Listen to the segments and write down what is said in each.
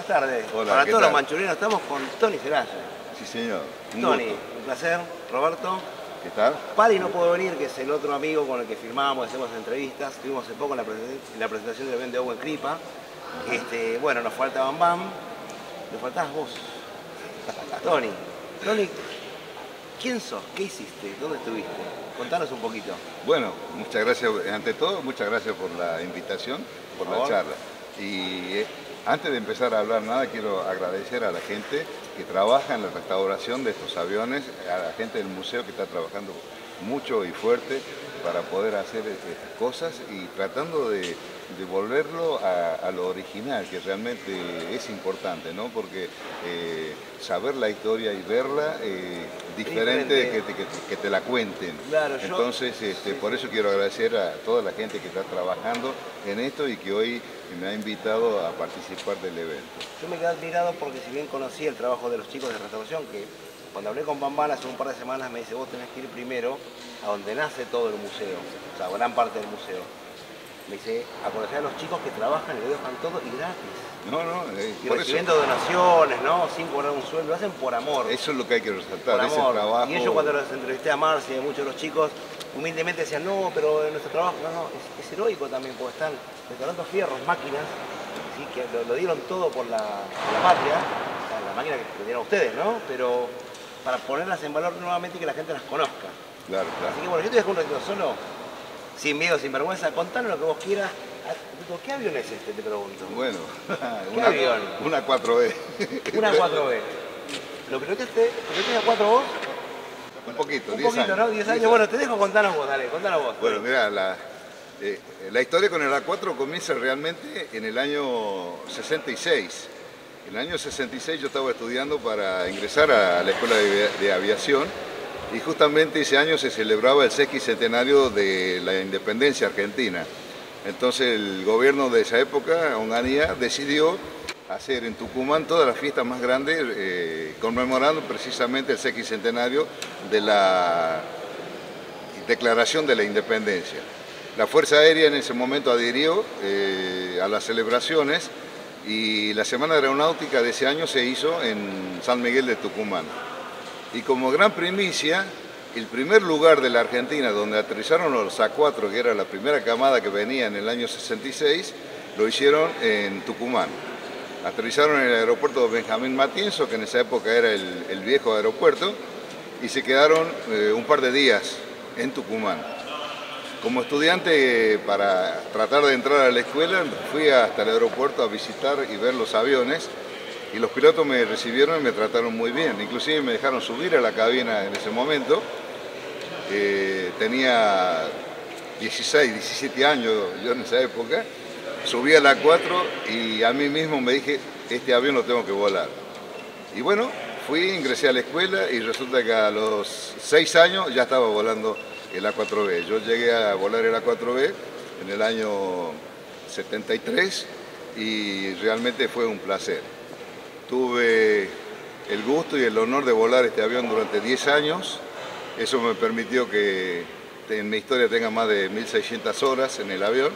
tardes. Hola, Para ¿qué todos tal? los manchurianos estamos con Tony Celaya. Sí, señor. Tony, Gusto. un placer. Roberto. ¿Qué tal? Pali no pudo venir, que es el otro amigo con el que firmamos, hacemos entrevistas. Estuvimos hace poco en la presentación del evento de Owen Cripa. Bueno, nos falta Bam Bam. Nos faltabas vos. Tony, ¿quién sos? ¿Qué hiciste? ¿Dónde estuviste? Contanos un poquito. Bueno, muchas gracias. Ante todo, muchas gracias por la invitación, por la charla. Y antes de empezar a hablar nada, quiero agradecer a la gente que trabaja en la restauración de estos aviones, a la gente del museo que está trabajando mucho y fuerte para poder hacer estas cosas y tratando de volverlo a lo original, que realmente es importante, ¿no? Porque saber la historia y verla diferente de que te la cuenten. Claro, entonces, por eso quiero agradecer a toda la gente que está trabajando en esto y que hoy me ha invitado a participar del evento. Yo me quedé admirado porque si bien conocí el trabajo de los chicos de restauración, que cuando hablé con Bam Bam hace un par de semanas me dice, vos tenés que ir primero a donde nace todo el museo, o sea, gran parte del museo. Me dice, a conocer a los chicos que trabajan y lo dejan todo y gratis. Y recibiendo donaciones, ¿no? Sin cobrar un sueldo, lo hacen por amor. Eso es lo que hay que resaltar, por ese amor. trabajo. Y ellos cuando los entrevisté a Marcia y a muchos de los chicos, humildemente decían, no, pero nuestro trabajo, es heroico también, porque están restaurando fierros, máquinas, ¿sí? Que lo dieron todo por la patria, la máquina que dieron ustedes, ¿no? Pero para ponerlas en valor nuevamente y que la gente las conozca. Claro. Así que bueno, yo te dejo un ratito solo, sin miedo, sin vergüenza, contanos lo que vos quieras. ¿Qué avión es este, te pregunto? Bueno, ¿Qué avión? Una 4B. Una 4B. ¿Lo piloteaste a 4 vos? Un poquito, 10 10 años. años. ¿No? 10 años. Bueno, te dejo contanos vos, dale, contanos vos. Bueno, mira, la historia con el A4 comienza realmente en el año 66. En el año 66 yo estaba estudiando para ingresar a la Escuela de Aviación y justamente ese año se celebraba el sesquicentenario de la independencia argentina. Entonces el gobierno de esa época, Onganía, decidió hacer en Tucumán todas las fiestas más grandes conmemorando precisamente el sesquicentenario de la declaración de la independencia. La Fuerza Aérea en ese momento adhirió a las celebraciones y la Semana Aeronáutica de ese año se hizo en San Miguel de Tucumán. Y como gran primicia, el primer lugar de la Argentina donde aterrizaron los A4, que era la primera camada que venía en el año 66, lo hicieron en Tucumán. Aterrizaron en el aeropuerto de Benjamín Matienzo, que en esa época era el viejo aeropuerto, y se quedaron un par de días en Tucumán. Como estudiante, para tratar de entrar a la escuela, fui hasta el aeropuerto a visitar y ver los aviones, y los pilotos me recibieron y me trataron muy bien. Inclusive me dejaron subir a la cabina en ese momento. Tenía 16, 17 años yo en esa época. Subí a la 4 y a mí mismo me dije, este avión lo tengo que volar. Y bueno, ingresé a la escuela y resulta que a los 6 años ya estaba volando el A4B. Yo llegué a volar el A4B en el año 73 y realmente fue un placer. Tuve el gusto y el honor de volar este avión durante 10 años. Eso me permitió que en mi historia tenga más de 1600 horas en el avión.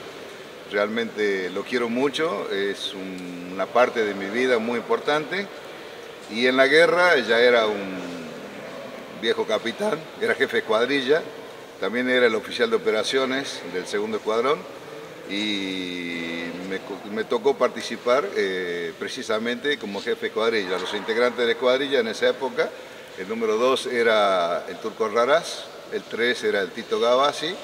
Realmente lo quiero mucho, es una parte de mi vida muy importante. Y en la guerra ya era un viejo capitán, era jefe de escuadrilla, también era el oficial de operaciones del segundo escuadrón y me tocó participar precisamente como jefe de escuadrilla. Los integrantes de la escuadrilla en esa época, el número 2 era el Turco Raraz, el 3 era el Tito Gavassi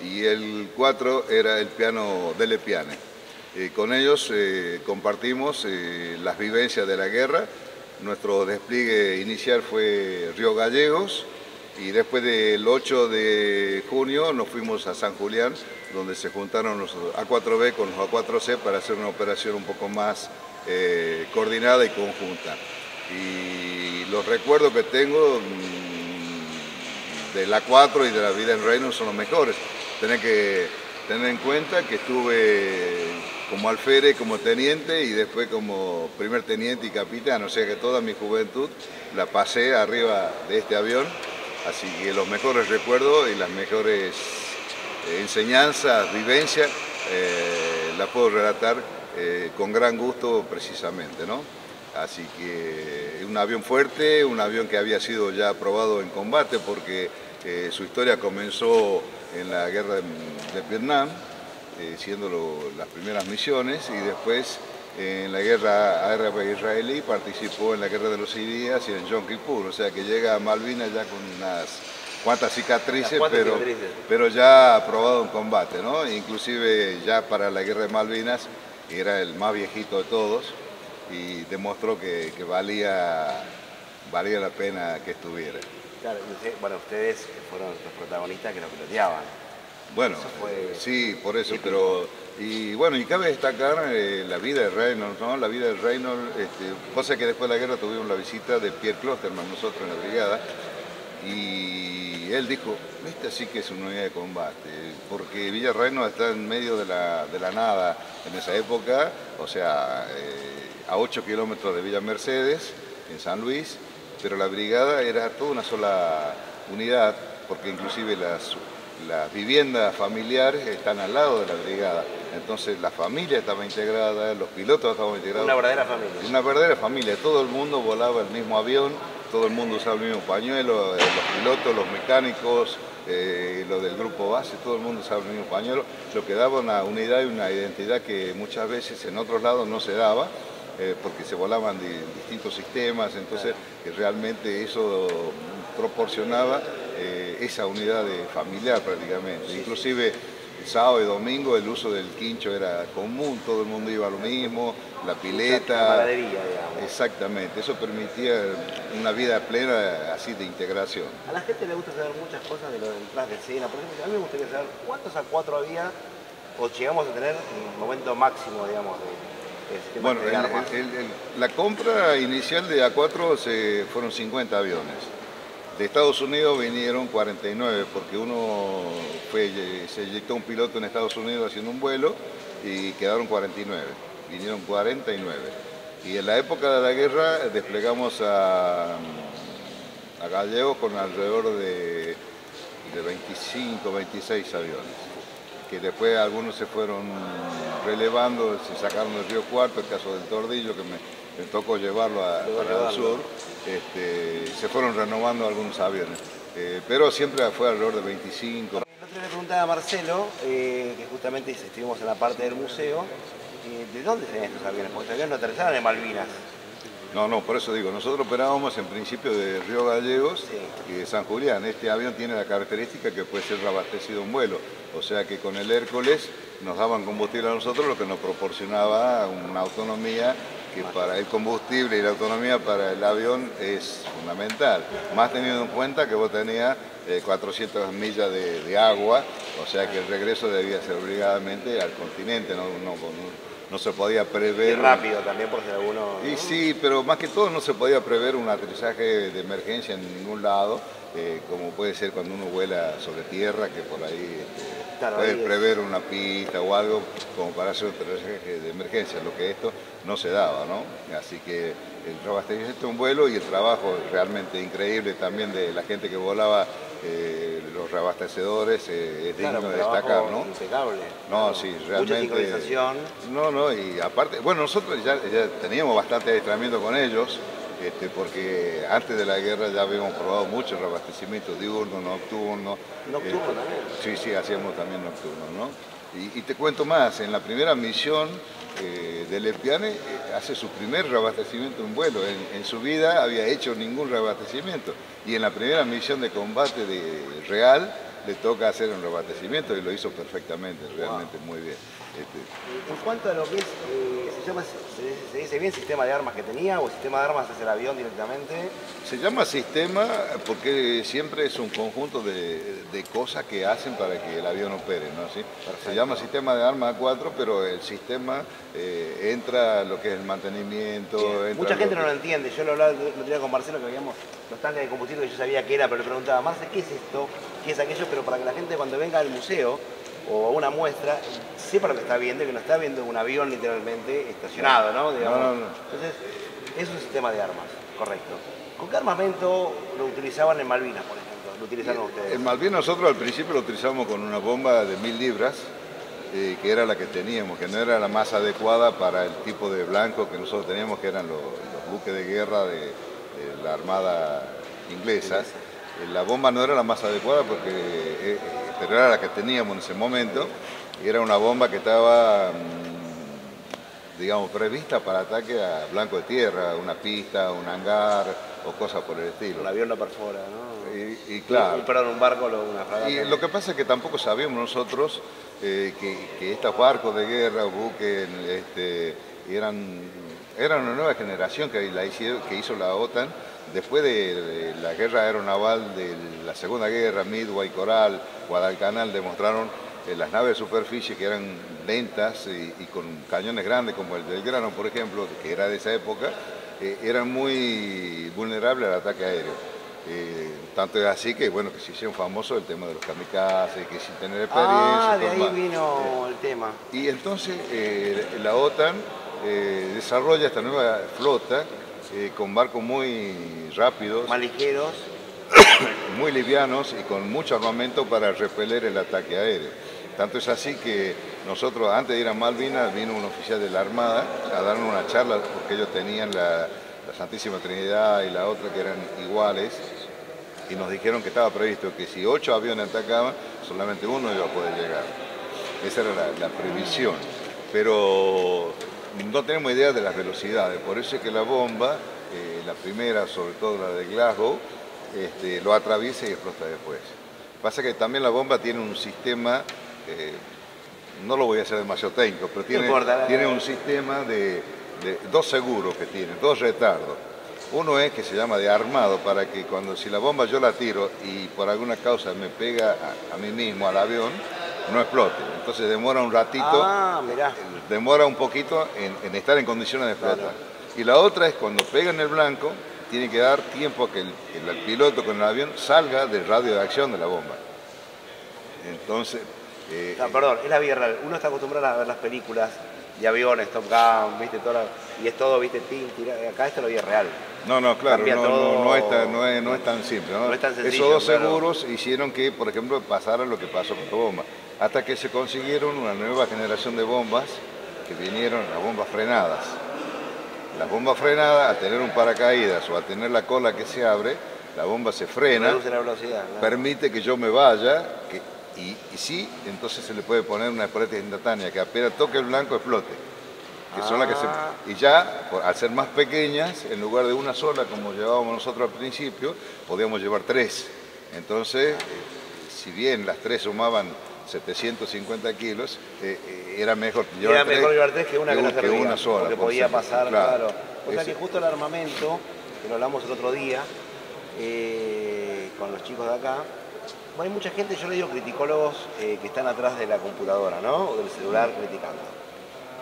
y el 4 era el piano Dele Piane. Con ellos compartimos las vivencias de la guerra. Nuestro despliegue inicial fue Río Gallegos y después del 8 de junio nos fuimos a San Julián, donde se juntaron los A4B con los A4C para hacer una operación un poco más coordinada y conjunta. Y los recuerdos que tengo del A4 y de la vida en Reino son los mejores. Tenés que tener en cuenta que estuve como alférez, como teniente y después como primer teniente y capitán, o sea que toda mi juventud la pasé arriba de este avión, así que los mejores recuerdos y las mejores enseñanzas, vivencias, las puedo relatar con gran gusto precisamente, ¿no? Así que un avión fuerte, un avión que había sido ya probado en combate porque su historia comenzó en la guerra de Vietnam, siendo las primeras misiones, y después en la guerra árabe-israelí participó en la guerra de los 6 días y en Yom Kippur, o sea que llega a Malvinas ya con unas cuantas cicatrices, pero ya aprobado en combate, ¿no? Inclusive ya para la guerra de Malvinas era el más viejito de todos y demostró que valía la pena que estuviera. Claro, bueno, ustedes fueron los protagonistas que lo piloteaban. Bueno, sí, por eso, pero... Y bueno, y cabe destacar la vida de Reynolds, ¿no? La vida de Reynolds, cosa que después de la guerra tuvimos la visita de Pierre Klosterman, nosotros en la brigada, y él dijo, esta sí que es una unidad de combate, porque Villa Reynolds está en medio de la nada en esa época, o sea, a 8 kilómetros de Villa Mercedes, en San Luis, pero la brigada era toda una sola unidad, porque inclusive las viviendas familiares están al lado de la brigada. Entonces la familia estaba integrada, los pilotos estaban integrados. Una verdadera familia. Una verdadera familia. Todo el mundo volaba el mismo avión, todo el mundo usaba el mismo pañuelo, los pilotos, los mecánicos, los del grupo base, todo el mundo usaba el mismo pañuelo, lo que daba una unidad y una identidad que muchas veces en otros lados no se daba. Porque se volaban de distintos sistemas, entonces realmente eso proporcionaba esa unidad familiar prácticamente. Sí. Inclusive el sábado y domingo el uso del quincho era común, todo el mundo iba a lo mismo, la pileta. La camaradería, digamos. Exactamente, eso permitía una vida plena así de integración. A la gente le gusta saber muchas cosas de lo detrás de escena. Por ejemplo, a mí me gustaría saber cuántos A4 había o llegamos a tener en el momento máximo, digamos, bueno, la compra inicial de A4 fueron 50 aviones. De Estados Unidos vinieron 49, porque se eyectó un piloto en Estados Unidos haciendo un vuelo y quedaron 49. Vinieron 49. Y en la época de la guerra desplegamos a Gallegos con alrededor de 25, 26 aviones, que después algunos se fueron relevando, se sacaron del Río Cuarto, el caso del Tordillo, que me tocó llevarlo para el sur, se fueron renovando algunos aviones, pero siempre fue alrededor de 25. El otro día le preguntaba a Marcelo, que justamente estuvimos en la parte del museo, ¿de dónde tenían estos aviones? Porque estos aviones no aterrizaron en Malvinas. No, por eso digo, nosotros operábamos en principio de Río Gallegos y de San Julián. Este avión tiene la característica que puede ser reabastecido en vuelo, o sea que con el Hércules nos daban combustible a nosotros, lo que nos proporcionaba una autonomía que para el combustible y la autonomía para el avión es fundamental, más teniendo en cuenta que vos tenías 400 millas de agua, o sea que el regreso debía ser obligadamente al continente, no se podía prever... Y rápido también, por si alguno... Y sí, pero más que todo no se podía prever un aterrizaje de emergencia en ningún lado, como puede ser cuando uno vuela sobre tierra, que por ahí puede prever una pista o algo como para hacer un aterrizaje de emergencia, lo que esto no se daba, ¿no? Así que el reabastecimiento de un vuelo y el trabajo realmente increíble también de la gente que volaba, los reabastecedores, es digno de destacar, ¿no? Impecable. No, sí, realmente. Mucha sincronización. No, y aparte, bueno, nosotros ya teníamos bastante adiestramiento con ellos, porque antes de la guerra ya habíamos probado mucho el reabastecimiento diurno, nocturno. ¿Nocturno también? Sí, hacíamos también nocturno, ¿no? Y te cuento más, en la primera misión del Lepiane hace su primer reabastecimiento en vuelo. En su vida había hecho ningún reabastecimiento. Y en la primera misión de combate real le toca hacer un reabastecimiento y lo hizo perfectamente, realmente muy bien. En cuanto a lo que es, ¿se dice bien sistema de armas que tenía o sistema de armas hacia el avión directamente? Se llama sistema porque siempre es un conjunto de cosas que hacen para que el avión opere, ¿no? ¿Sí? Se llama sistema de armas A4, pero el sistema entra lo que es el mantenimiento. Mucha gente no lo entiende. Yo lo hablaba el otro día con Marcelo, que veíamos los tanques de combustible, que yo sabía que era, pero le preguntaba, Marce, ¿qué es esto? ¿Qué es aquello? Pero para que la gente cuando venga al museo o a una muestra sepa lo que está viendo y que no está viendo un avión literalmente estacionado, ¿no? Digamos. No. Entonces, es un sistema de armas, correcto. ¿Con qué armamento lo utilizaban en Malvinas, por ejemplo? ¿Lo utilizaron ustedes? En Malvinas nosotros al principio lo utilizamos con una bomba de 1000 libras, que era la que teníamos, que no era la más adecuada para el tipo de blanco que nosotros teníamos, que eran los buques de guerra de la Armada inglesa. La bomba no era la más adecuada porque, pero era la que teníamos en ese momento, y era una bomba que estaba, digamos, prevista para ataque a blanco de tierra, una pista, un hangar o cosas por el estilo. Un avión lo perfora, ¿no? Y claro. Perdón, un barco, una fragata. Y lo que pasa es que tampoco sabíamos nosotros que estos barcos de guerra o buques era una nueva generación que hizo la OTAN después de la guerra aeronaval de la Segunda Guerra. Midway, Coral, Guadalcanal demostraron las naves de superficie que eran lentas y con cañones grandes como el del Grano, por ejemplo, que era de esa época, eran muy vulnerables al ataque aéreo. Tanto es así que, bueno, que se hicieron famosos el tema de los kamikazes, que sin tener experiencia. De ahí vino el tema. Y entonces la OTAN desarrolla esta nueva flota con barcos muy rápidos, más ligeros, muy livianos y con mucho armamento para repeler el ataque aéreo. Tanto es así que nosotros, antes de ir a Malvinas, vino un oficial de la Armada a darnos una charla, porque ellos tenían la Santísima Trinidad y la otra que eran iguales, y nos dijeron que estaba previsto que si 8 aviones atacaban, solamente uno iba a poder llegar. Esa era la previsión, pero no tenemos idea de las velocidades, por eso es que la bomba, la primera, sobre todo la de Glasgow, lo atraviesa y explota después. Pasa que también la bomba tiene un sistema, no lo voy a hacer demasiado técnico, pero tiene un sistema de 2 seguros que tiene, 2 retardos. Uno es que se llama de armado, para que si la bomba yo la tiro y por alguna causa me pega a mí mismo, al avión, no explote. Entonces demora un ratito, demora un poquito en estar en condiciones de explotar. Claro. Y la otra es cuando pega en el blanco, tiene que dar tiempo a que el piloto con el avión salga del radio de acción de la bomba. Entonces... perdón, es la vida real. Uno está acostumbrado a ver las películas de aviones, Top Gun, ¿viste? Y es todo, ¿viste? Acá esto es la vida real. No, claro, no es tan simple, ¿no? No es tan sencillo. Esos 2 seguros hicieron que, por ejemplo, pasara lo que pasó con la bomba. Hasta que se consiguieron una nueva generación de bombas que vinieron, las bombas frenadas. Las bombas frenadas, al tener un paracaídas o al tener la cola que se abre, la bomba se frena, reduce la velocidad, ¿no? Permite que yo me vaya, y sí, entonces se le puede poner una espoleta instantánea, que apenas toque el blanco explote. Que son las que y ya, al ser más pequeñas, en lugar de una sola, como llevábamos nosotros al principio, podíamos llevar 3. Entonces, si bien las 3 sumaban 750 kilos, era mejor llevar 3 que una que una sola. Porque podía pasar, claro. O sea que justo el armamento, que lo hablamos el otro día, con los chicos de acá, hay mucha gente, yo le digo criticólogos, que están atrás de la computadora, ¿no? O del celular criticando.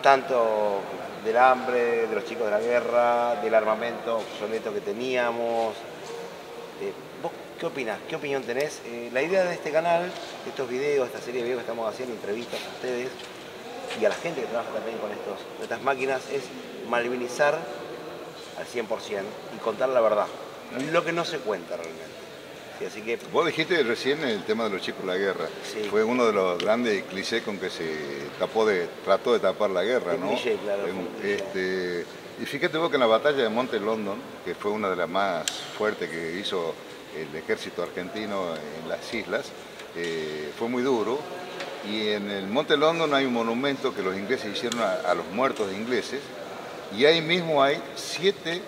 Tanto del hambre, de los chicos de la guerra, del armamento obsoleto que teníamos. ¿Vos qué opinás? ¿Qué opinión tenés? La idea de este canal, de estos videos, esta serie de videos que estamos haciendo, entrevistas a ustedes y a la gente que trabaja también con estas máquinas, es malvinizar al 100% y contar la verdad. Lo que no se cuenta realmente. Sí, así que... Vos dijiste recién el tema de los chicos de la guerra. Sí. Fue uno de los grandes clichés con que se trató de tapar la guerra, ¿no? Cliché, claro. Y fíjate vos que en la batalla de Monte London, que fue una de las más fuertes que hizo el ejército argentino en las islas, fue muy duro. Y en el Monte London hay un monumento que los ingleses hicieron a los muertos ingleses, y ahí mismo hay 7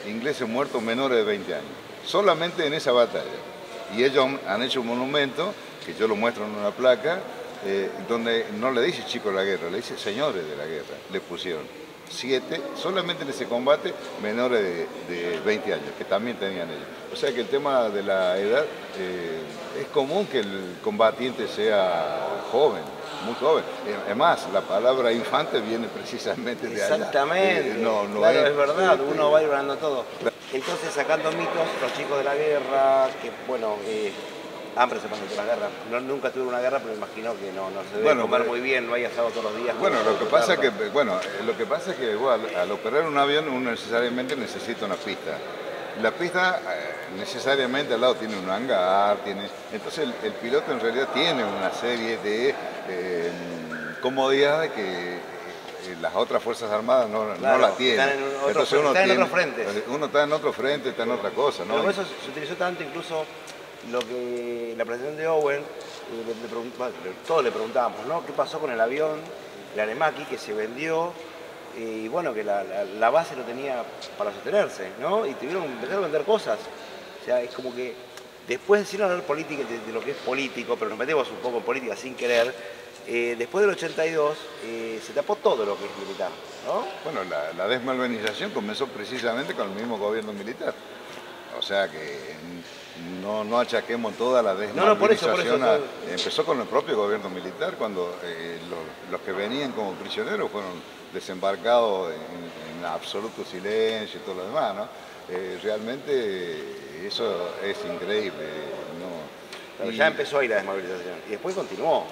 ingleses muertos menores de 20 años. Solamente en esa batalla. Y ellos han hecho un monumento, que yo lo muestro en una placa, donde no le dice chicos de la guerra, le dice señores de la guerra. Le pusieron 7, solamente en ese combate, menores de 20 años, que también tenían ellos. O sea que el tema de la edad, es común que el combatiente sea joven, muy joven. Es más, la palabra infante viene precisamente de allá. Exactamente, claro, es verdad, uno va hablando todo. Entonces, sacando mitos, los chicos de la guerra, que bueno, hambre se pasó por la guerra. Nunca tuve una guerra, pero me imagino que no se debe comer muy bien, no hay asado todos los días. Bueno, lo que pasa es que igual, al operar un avión, uno necesariamente necesita una pista. La pista necesariamente al lado tiene un hangar, entonces el piloto en realidad tiene una serie de comodidad de que las otras Fuerzas Armadas no la tienen. Entonces están en otros frentes. Uno está en otro frente, está en otra cosa, ¿no? Pero por eso se utilizó tanto, incluso lo que la presentación de Owen, todos le preguntábamos, ¿no? ¿Qué pasó con el avión, el Anemaki, que se vendió? Y bueno, que la base no tenía para sostenerse, ¿no? Y tuvieron que empezar a vender cosas. O sea, es como que después, sin hablar política, de lo que es político, pero nos metemos un poco en política sin querer, después del 82 se tapó todo lo que es militar, ¿no? Bueno, la desmalvinización comenzó precisamente con el mismo gobierno militar. O sea que no achaquemos toda la desmalvinización. Por eso. Empezó con el propio gobierno militar, cuando los que venían como prisioneros fueron desembarcados en absoluto silencio y todo lo demás, ¿no? Realmente eso es increíble, ¿no? Pero ya empezó ahí la desmovilización y después continuó.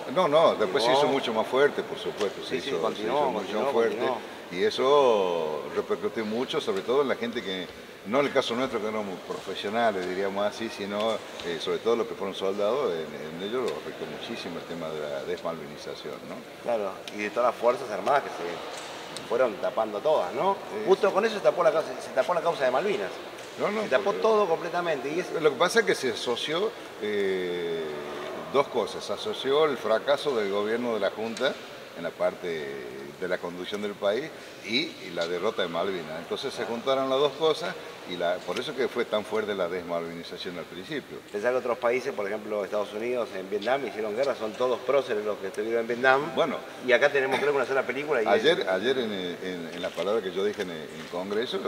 Después se hizo mucho más fuerte, por supuesto, se hizo mucho más fuerte. Y eso repercutió mucho, sobre todo en la gente que, no en el caso nuestro que éramos profesionales, diríamos así, sino sobre todo los que fueron soldados, en ellos afectó muchísimo el tema de la desmalvinización, ¿no? Claro, y de todas las Fuerzas Armadas que se fueron tapando todas, ¿no? Justo con eso se tapó la causa de Malvinas. Se tapó todo completamente. Y lo que pasa es que se asoció dos cosas. Se asoció el fracaso del gobierno de la Junta en la parte de la conducción del país y la derrota de Malvinas. Entonces se juntaron las dos cosas y por eso que fue tan fuerte la desmalvinización al principio. Pensar que otros países, por ejemplo Estados Unidos, en Vietnam hicieron guerra, son todos próceres los que estuvieron en Vietnam. Bueno, y acá tenemos creo que una sola película. Y ayer en la palabra que yo dije en el Congreso,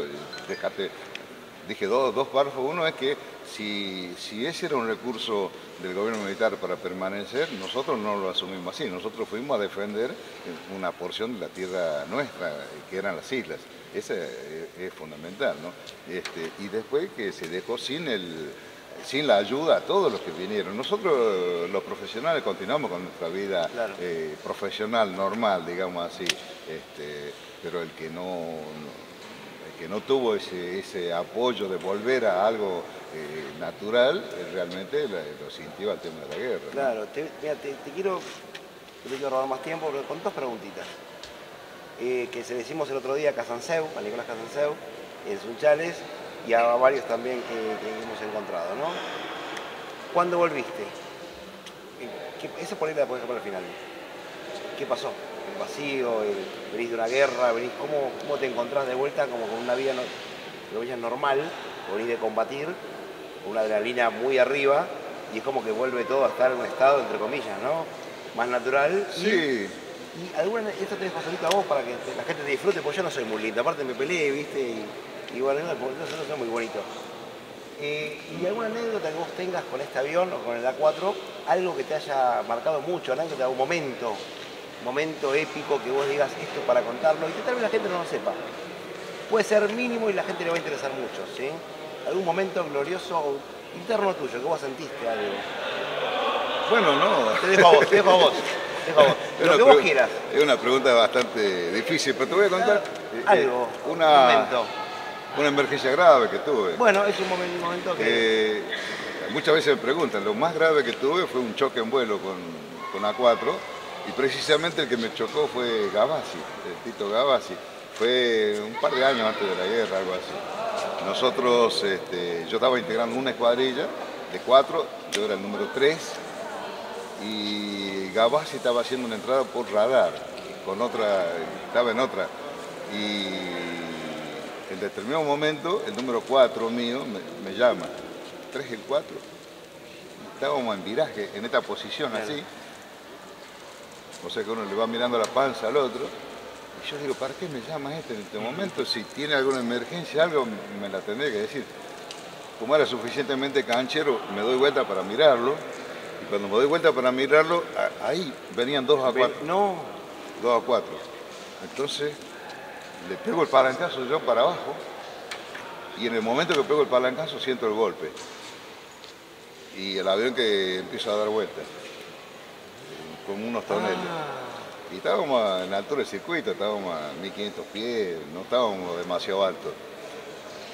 dije dos párrafos. Uno es que si ese era un recurso del gobierno militar para permanecer, nosotros no lo asumimos así. Nosotros fuimos a defender una porción de la tierra nuestra, que eran las islas. Esa es fundamental, ¿no? Y después que se dejó sin la ayuda a todos los que vinieron. Nosotros, los profesionales, continuamos con nuestra vida profesional, normal, digamos así. Pero el que no tuvo ese apoyo de volver a algo natural, realmente lo sintió al tema de la guerra, ¿no? Claro, mira, te quiero robar más tiempo, pero con dos preguntitas. Que se le hicimos el otro día a Casanseu, a Nicolás Casanseu, en Sunchales, y a varios también que hemos encontrado, ¿no? ¿Cuándo volviste? Esa por ahí la podés dejar para el final. ¿Qué pasó? El vacío, venís de una guerra, ¿cómo te encontrás de vuelta como con una vida normal, venís de combatir, con una adrenalina muy arriba, y es como que vuelve todo a estar en un estado, entre comillas, ¿no? Más natural. Sí. Y esto te dejo solito a vos para que la gente te disfrute, porque yo no soy muy lindo, aparte me peleé, ¿viste? Y bueno, no soy muy bonito. ¿Y alguna anécdota que vos tengas con este avión o con el A4? Algo que te haya marcado mucho, anécdota, un momento épico que vos digas esto para contarlo y que tal vez la gente no lo sepa. Puede ser mínimo y la gente le va a interesar mucho, ¿sí? Algún momento glorioso o interno tuyo, que vos sentiste algo. Bueno, no. Te dejo a vos. Lo que vos quieras. Es una pregunta bastante difícil, pero te voy a contar algo, un momento. Una emergencia grave que tuve. Bueno, es un momento que... muchas veces me preguntan, lo más grave que tuve fue un choque en vuelo con A4, y precisamente el que me chocó fue Gavassi, Tito Gavassi. Fue un par de años antes de la guerra, algo así. Nosotros, yo estaba integrando una escuadrilla de 4, yo era el número 3, y Gavassi estaba haciendo una entrada por radar, estaba en otra. Y en determinado momento, el número 4 mío me llama, 3 y el 4. Estábamos en viraje, en esta posición así. O sea que uno le va mirando la panza al otro. Y yo digo, ¿para qué me llama en este momento? Si tiene alguna emergencia, algo me la tendría que decir. Como era suficientemente canchero, me doy vuelta para mirarlo. Y cuando me doy vuelta para mirarlo, ahí venían 2 A4. No. 2 A4. Entonces, le pego el palancazo yo para abajo. Y en el momento que pego el palancazo, siento el golpe. Y el avión que empieza a dar vueltas. Con unos toneles. Y estábamos en la altura del circuito, estábamos a 1500 pies, no estábamos demasiado altos.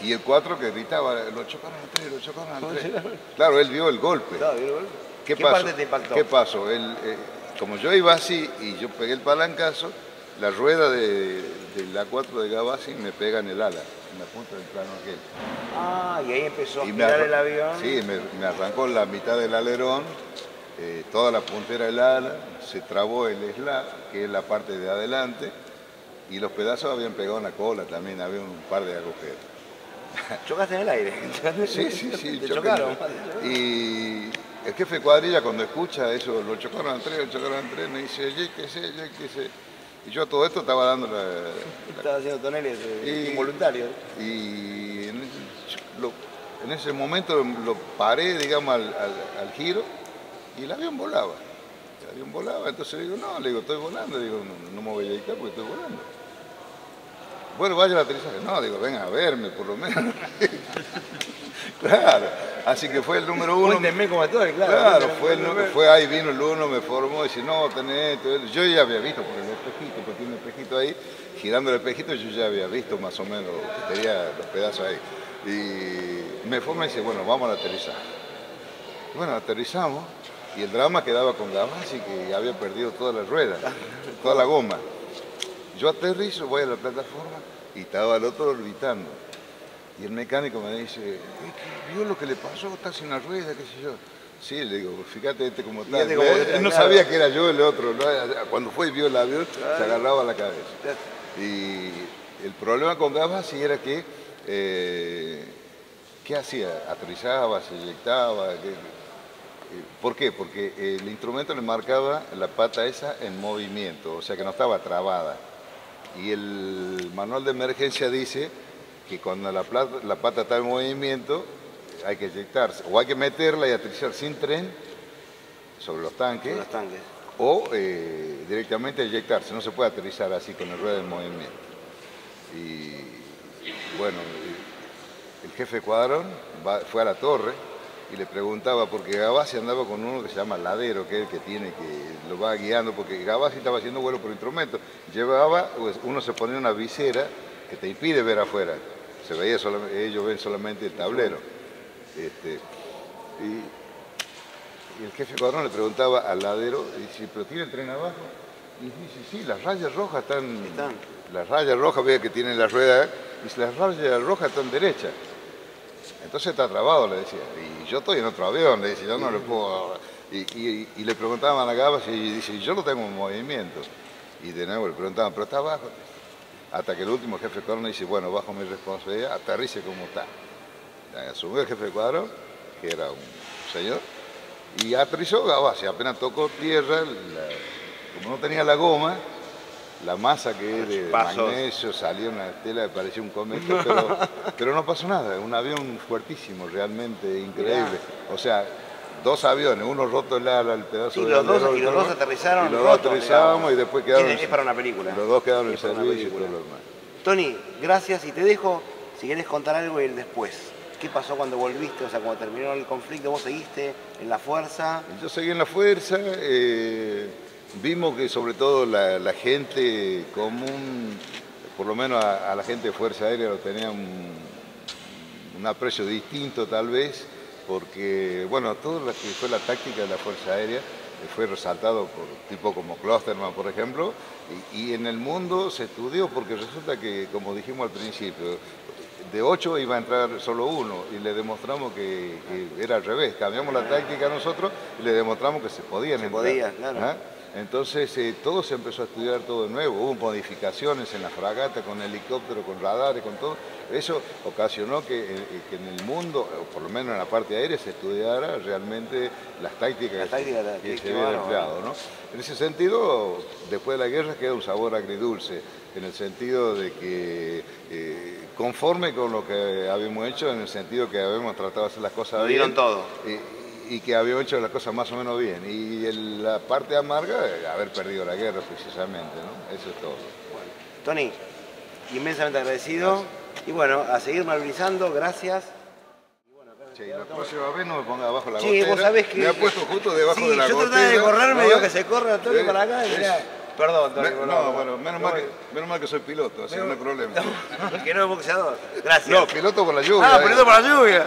Y el 4 que gritaba, lo chocaron al 3, lo chocaron al 3. Claro, él vio el golpe. Claro, ¿vio el golpe? ¿Qué pasó? parte te impactó? ¿Qué pasó? como yo iba así y yo pegué el palancazo, la rueda de la 4 de Gavassi me pega en el ala, en la punta del plano aquel. Ah, y ahí empezó a girar el avión. Sí, me arrancó la mitad del alerón, toda la puntera del ala, se trabó el slap, que es la parte de adelante, y los pedazos habían pegado en la cola también, había un par de agujeros. ¿Chocaste en el aire? Sí, ¿Te chocaron? Y el jefe de cuadrilla cuando escucha eso, lo chocaron en tres, me dice, yéquese. Y yo a todo esto estaba dando Estaba haciendo toneles involuntarios. Y en ese momento lo paré, digamos, al giro, y el avión volaba. Entonces le digo, no, le digo, estoy volando, digo, no me voy a dedicar porque estoy volando. Bueno, vaya al aterrizaje. No, digo, venga a verme por lo menos. Claro, así que fue el número 1. Cuéntenme cómo estoy, claro. Claro, fue ahí, vino el 1, me formó, y dice, no, tenés esto. Yo ya había visto por el espejito, porque tiene un espejito ahí, girando el espejito, yo ya había visto más o menos que tenía los pedazos ahí. Y me forma y dice, bueno, vamos al aterrizaje. Bueno, aterrizamos, y el drama quedaba con Gavassi, que había perdido todas las ruedas, toda la goma. Yo aterrizo, voy a la plataforma, y estaba el otro orbitando. Y el mecánico me dice, ¿vio lo que le pasó? Está sin la rueda, qué sé yo. Sí, le digo, fíjate cómo está. Él no sabía que era yo el otro, ¿no? Cuando fue y vio el avión, se agarraba la cabeza. Y el problema con Gavassi era que, ¿qué hacía? Aterrizaba, se eyectaba. ¿Por qué? Porque el instrumento le marcaba la pata esa en movimiento, o sea que no estaba trabada. Y el manual de emergencia dice que cuando la pata está en movimiento hay que eyectarse, o hay que meterla y aterrizar sin tren sobre los tanques, o directamente eyectarse, no se puede aterrizar así con el rueda en movimiento. Y bueno, el jefe de cuadrón fue a la torre y le preguntaba, porque Gavassi andaba con uno que se llama Ladero, que es el que tiene, que lo va guiando, porque Gavassi estaba haciendo vuelo por instrumento. Llevaba, pues, uno se ponía una visera que te impide ver afuera. Se veía ellos ven solamente el tablero. Y el jefe de cuadrón le preguntaba al Ladero, y dice, ¿pero tiene el tren abajo? Y dice, sí, las rayas rojas están. Las rayas rojas, vea que tienen la rueda, y las rayas rojas están derechas. Entonces está trabado, le decía. Y yo estoy en otro avión, le decía, yo no lo puedo. Y le preguntaban a Gavassi y dice, yo lo tengo en movimiento. Y de nuevo le preguntaban, ¿pero está abajo? Hasta que el último jefe de cuadrón dice, bueno, bajo mi responsabilidad, aterrice como está. Asumió el jefe de cuadrón, que era un señor, y aterrizó Gavassi. Apenas tocó tierra, como no tenía la goma, la masa que es de magnesio, salió una tela que parecía un cometa, pero no pasó nada. Un avión fuertísimo, realmente increíble. O sea, dos aviones, uno roto el ala, el pedazo de alerón. Y los dos aterrizaron. Y los dos aterrizamos y después quedaron. Es para una película. Los dos quedaron en servicio y todo lo demás. Tony, gracias, y te dejo, si querés contar algo y el después. ¿Qué pasó cuando volviste? O sea, cuando terminó el conflicto, ¿vos seguiste en la fuerza? Yo seguí en la fuerza. Vimos que sobre todo la gente común, por lo menos a la gente de Fuerza Aérea lo tenía un aprecio distinto tal vez, porque bueno, todo lo que fue la táctica de la Fuerza Aérea fue resaltado por tipo como Klosterman, por ejemplo, y en el mundo se estudió porque resulta que, como dijimos al principio, de 8 iba a entrar solo 1 y le demostramos que era al revés. Cambiamos la táctica nosotros y le demostramos que se podían entrar. Podía, claro. ¿Ah? Entonces todo se empezó a estudiar todo de nuevo, hubo modificaciones en la fragata, con helicóptero, con radares, con todo. Eso ocasionó que en el mundo, o por lo menos en la parte aérea, se estudiara realmente las tácticas que se habían empleado, ¿no? En ese sentido, después de la guerra queda un sabor agridulce, en el sentido de que conforme con lo que habíamos hecho, en el sentido que habíamos tratado de hacer las cosas bien. Lo dieron todo. Y que habíamos hecho las cosas más o menos bien. Y la parte amarga, haber perdido la guerra precisamente, ¿no? Eso es todo. Bueno, Tony, inmensamente agradecido. Gracias. Y bueno, a seguir malvinizando, gracias. Y bueno, la próxima vez no me ponga abajo la gotera. Vos sabés que... Me ha puesto justo debajo de la gotera. Yo trataba de correrme, digo que se corra Tony para acá y mirá. Perdón, Tony. Bueno, menos mal que soy piloto, así no hay problema. Que no es boxeador. Gracias. No, piloto por la lluvia. Piloto por la lluvia.